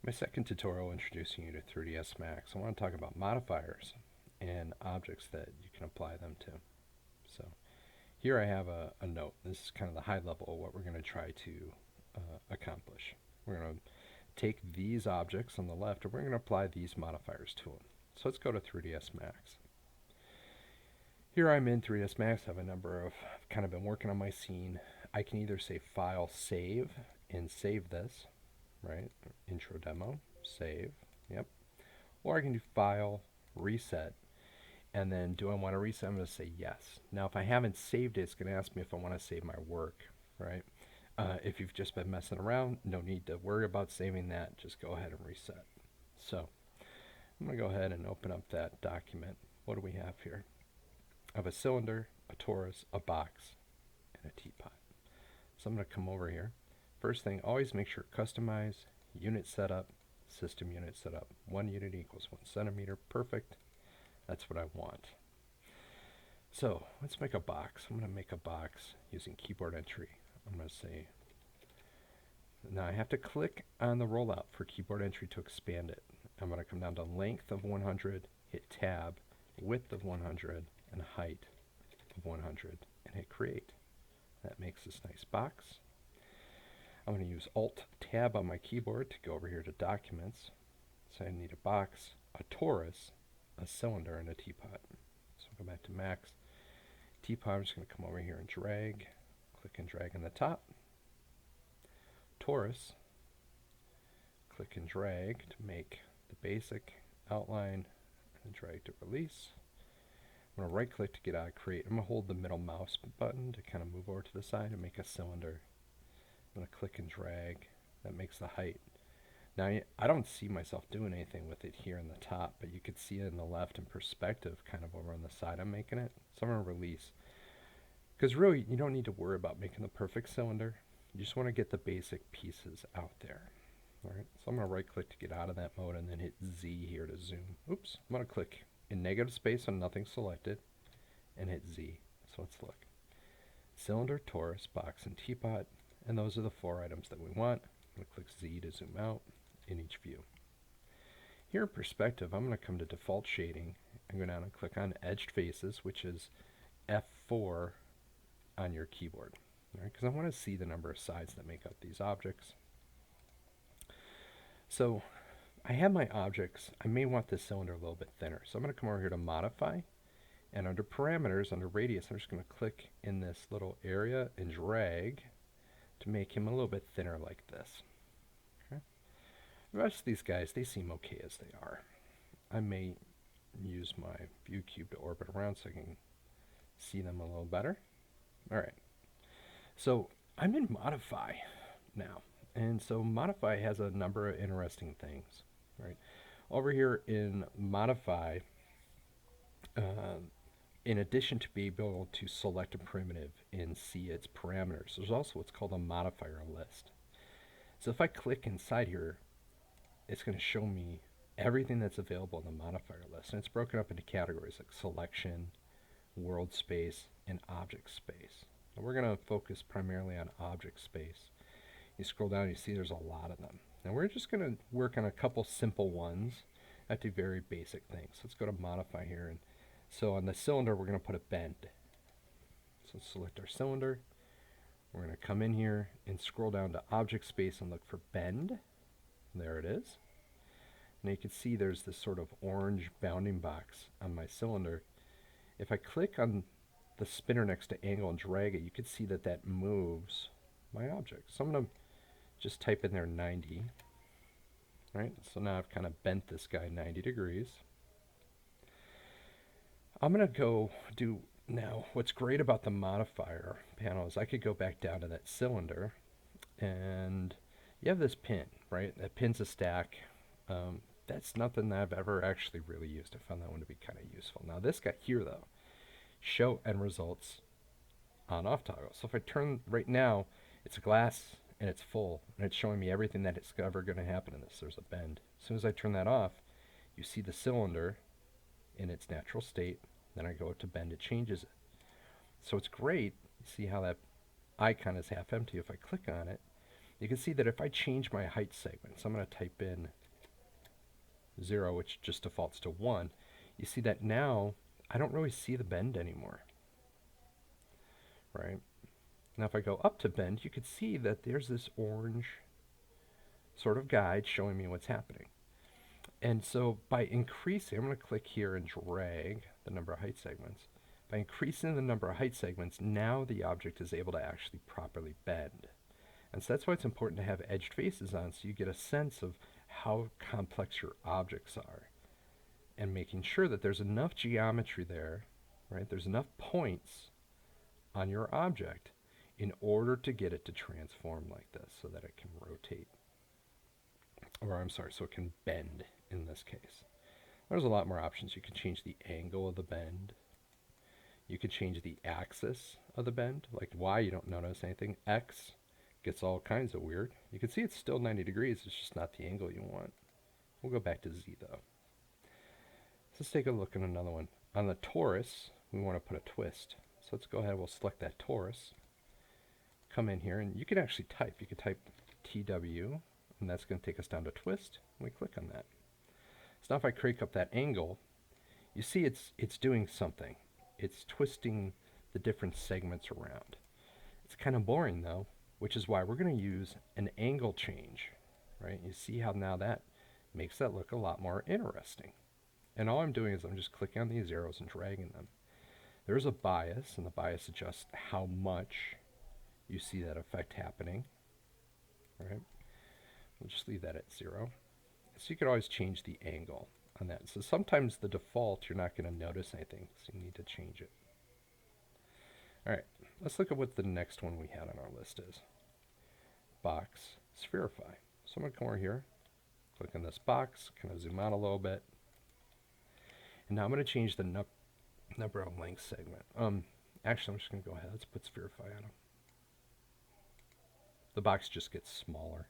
My second tutorial introducing you to 3ds Max. I want to talk about modifiers and objects that you can apply them to. So here I have a note. This is kind of the high level of what we're going to try to accomplish. We're going to take these objects on the left and we're going to apply these modifiers to them. So let's go to 3ds Max. Here I'm in 3ds Max. I have a number of, I've kind of been working on my scene. I can either say File, Save, and save this, right? Intro demo, save, yep. Or I can do File, Reset, and then do I want to reset? I'm going to say yes. Now if I haven't saved it, it's going to ask me if I want to save my work, right? If you've just been messing around, no need to worry about saving that. Just go ahead and reset. So I'm going to go ahead and open up that document. What do we have here? I have a cylinder, a torus, a box, and a teapot. So I'm going to come over here. First thing, always make sure customize, unit setup, system unit setup. 1 unit equals 1 centimeter. Perfect. That's what I want. So let's make a box. I'm going to make a box using keyboard entry. I'm going to say, now I have to click on the rollout for keyboard entry to expand it. I'm going to come down to length of 100, hit tab, width of 100, and height of 100, and hit create. That makes this nice box. I'm going to use Alt-Tab on my keyboard to go over here to Documents. So I need a box, a torus, a cylinder, and a teapot. So I'll go back to Max. Teapot, I'm just going to come over here and drag. Click and drag on the top. Torus, click and drag to make the basic outline, and drag to release. I'm going to right click to get out of create. I'm going to hold the middle mouse button to kind of move over to the side and make a cylinder. I'm going to click and drag. That makes the height. Now I don't see myself doing anything with it here in the top, but you could see it in the left in perspective kind of over on the side I'm making it. So I'm going to release. Because really you don't need to worry about making the perfect cylinder. You just want to get the basic pieces out there. Alright, so I'm going to right click to get out of that mode and then hit Z here to zoom. Oops, I'm going to click in negative space on nothing selected and hit Z. So let's look. Cylinder, torus, box, and teapot. And those are the 4 items that we want. I'm going to click Z to zoom out in each view. Here in perspective, I'm going to come to default shading and go down and click on edged faces, which is F4 on your keyboard. Because I want to see the number of sides that make up these objects. So I have my objects. I may want this cylinder a little bit thinner. So I'm going to come over here to Modify. And under Parameters, under Radius, I'm just going to click in this little area and drag to make him a little bit thinner like this. Okay. The rest of these guys, they seem okay as they are. I may use my view cube to orbit around so I can see them a little better. Alright, so I'm in Modify now. And so Modify has a number of interesting things. Right? Over here in Modify, in addition to being able to select a primitive and see its parameters, there's also what's called a modifier list. So if I click inside here, it's going to show me everything that's available in the modifier list. And it's broken up into categories like selection, world space, and object space. And we're going to focus primarily on object space. You scroll down, you see there's a lot of them. Now we're just going to work on a couple simple ones that do very basic things. Let's go to Modify here. And so on the cylinder, we're going to put a bend. So select our cylinder. We're going to come in here and scroll down to Object Space and look for Bend. There it is. Now you can see there's this sort of orange bounding box on my cylinder. If I click on the spinner next to angle and drag it, you can see that that moves my object. So I'm going to just type in there 90. Right? So now I've kind of bent this guy 90 degrees. I'm going to go do now, what's great about the modifier panel is I could go back down to that cylinder and you have this pin, right? That pin's a stack. That's nothing that I've ever actually really used. I found that one to be kind of useful. Now this guy here though, show end results on off toggle. So if I turn right now, it's a glass and it's full and it's showing me everything that is ever going to happen in this. There's a bend. As soon as I turn that off, you see the cylinder in its natural state. Then I go to bend, it changes it. So it's great. You see how that icon is half empty. If I click on it, You can see that if I change my height segments, I'm going to type in 0, which just defaults to 1. You see that now I don't really see the bend anymore, right? Now if I go up to bend, you can see that there's this orange sort of guide showing me what's happening. And so by increasing, I'm going to click here and drag the number of height segments. By increasing the number of height segments, now the object is able to actually properly bend. And so that's why it's important to have edged faces on, so you get a sense of how complex your objects are. And making sure that there's enough geometry there, right? There's enough points on your object in order to get it to transform like this so that it can rotate. Or I'm sorry, so it can bend in this case. There's a lot more options. You can change the angle of the bend. You could change the axis of the bend. Like Y, you don't notice anything. X gets all kinds of weird. You can see it's still 90 degrees. It's just not the angle you want. We'll go back to Z, though. Let's take a look at another one. On the torus, we want to put a twist. So let's go ahead. We'll select that torus. Come in here, and you can actually type. You can type TW, and that's going to take us down to twist. And we click on that. So now if I crank up that angle, you see it's doing something. It's twisting the different segments around. It's kind of boring though, which is why we're going to use an angle change, right? You see how now that makes that look a lot more interesting. And all I'm doing is I'm just clicking on these arrows and dragging them. There's a bias, and the bias adjusts how much you see that effect happening, right? We'll just leave that at 0. So you could always change the angle on that. So sometimes the default, you're not going to notice anything, so you need to change it. All right, let's look at what the next one we had on our list is. Box Spherify. So I'm going to come over here, click on this box, kind of zoom out a little bit. And now I'm going to change the number of length segment. Actually, I'm just going to go ahead. Let's put Spherify on them. The box just gets smaller,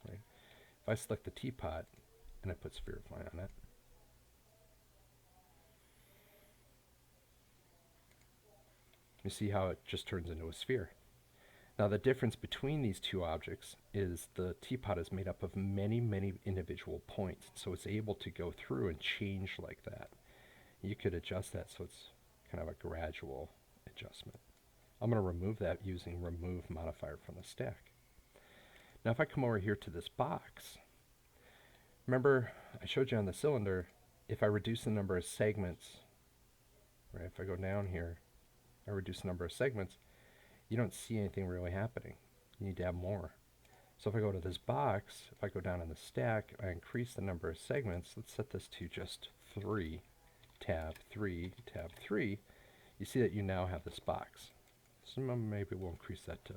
right? If I select the teapot and I put Spherify on it, you see how it just turns into a sphere. Now the difference between these two objects is the teapot is made up of many, many individual points, so it's able to go through and change like that. You could adjust that so it's kind of a gradual adjustment. I'm going to remove that using remove modifier from the stack. Now if I come over here to this box, remember I showed you on the cylinder, if I reduce the number of segments, right, if I go down here, I reduce the number of segments, you don't see anything really happening. You need to have more. So if I go to this box, if I go down in the stack, I increase the number of segments. Let's set this to just 3, tab 3, tab 3. You see that you now have this box. So maybe we'll increase that to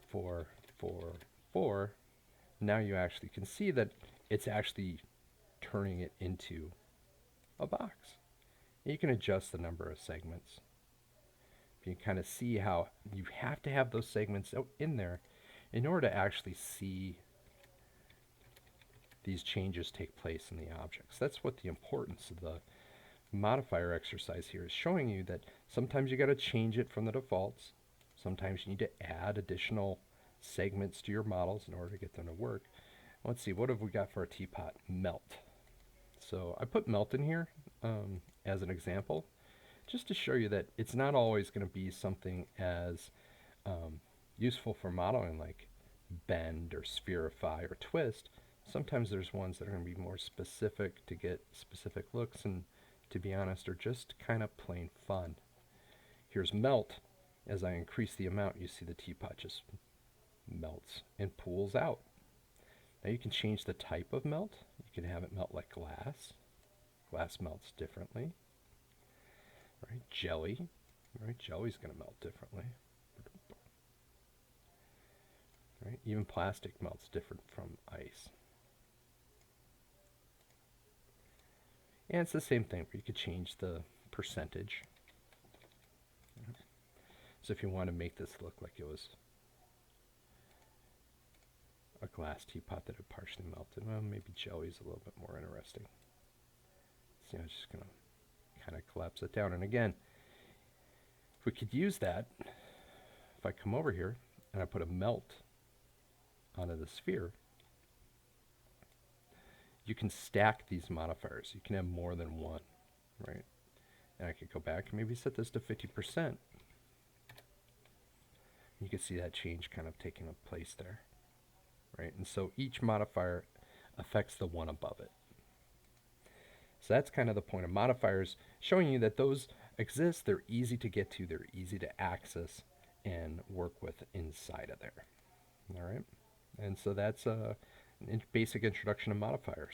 4, 4, 4. Now you actually can see that it's actually turning it into a box. And you can adjust the number of segments. You can kind of see how you have to have those segments out in there in order to actually see these changes take place in the objects. That's what the importance of the modifier exercise here is showing you, that sometimes you got to change it from the defaults. Sometimes you need to add additional segments to your models in order to get them to work. Let's see, what have we got for our teapot? Melt. So I put melt in here as an example, just to show you that it's not always going to be something as useful for modeling like bend or spherify or twist. Sometimes there's ones that are going to be more specific to get specific looks, and to be honest, are just kind of plain fun. Here's melt. As I increase the amount, you see the teapot just melts and pools out. Now you can change the type of melt. You can have it melt like glass. Glass melts differently. Right, jelly. Right, jelly's going to melt differently. Right, even plastic melts different from ice. And it's the same thing where you could change the percentage. So if you want to make this look like it was a glass teapot that had partially melted, well, maybe jelly's a little bit more interesting. So I'm just going to kind of collapse it down. And again, if we could use that, if I come over here and I put a melt onto the sphere, you can stack these modifiers. You can have more than one, right? And I could go back and maybe set this to 50%. You can see that change kind of taking place there, right? And so each modifier affects the one above it. So that's kind of the point of modifiers, showing you that those exist, they're easy to get to, they're easy to access and work with inside of there. All right? And so that's a basic introduction to modifiers.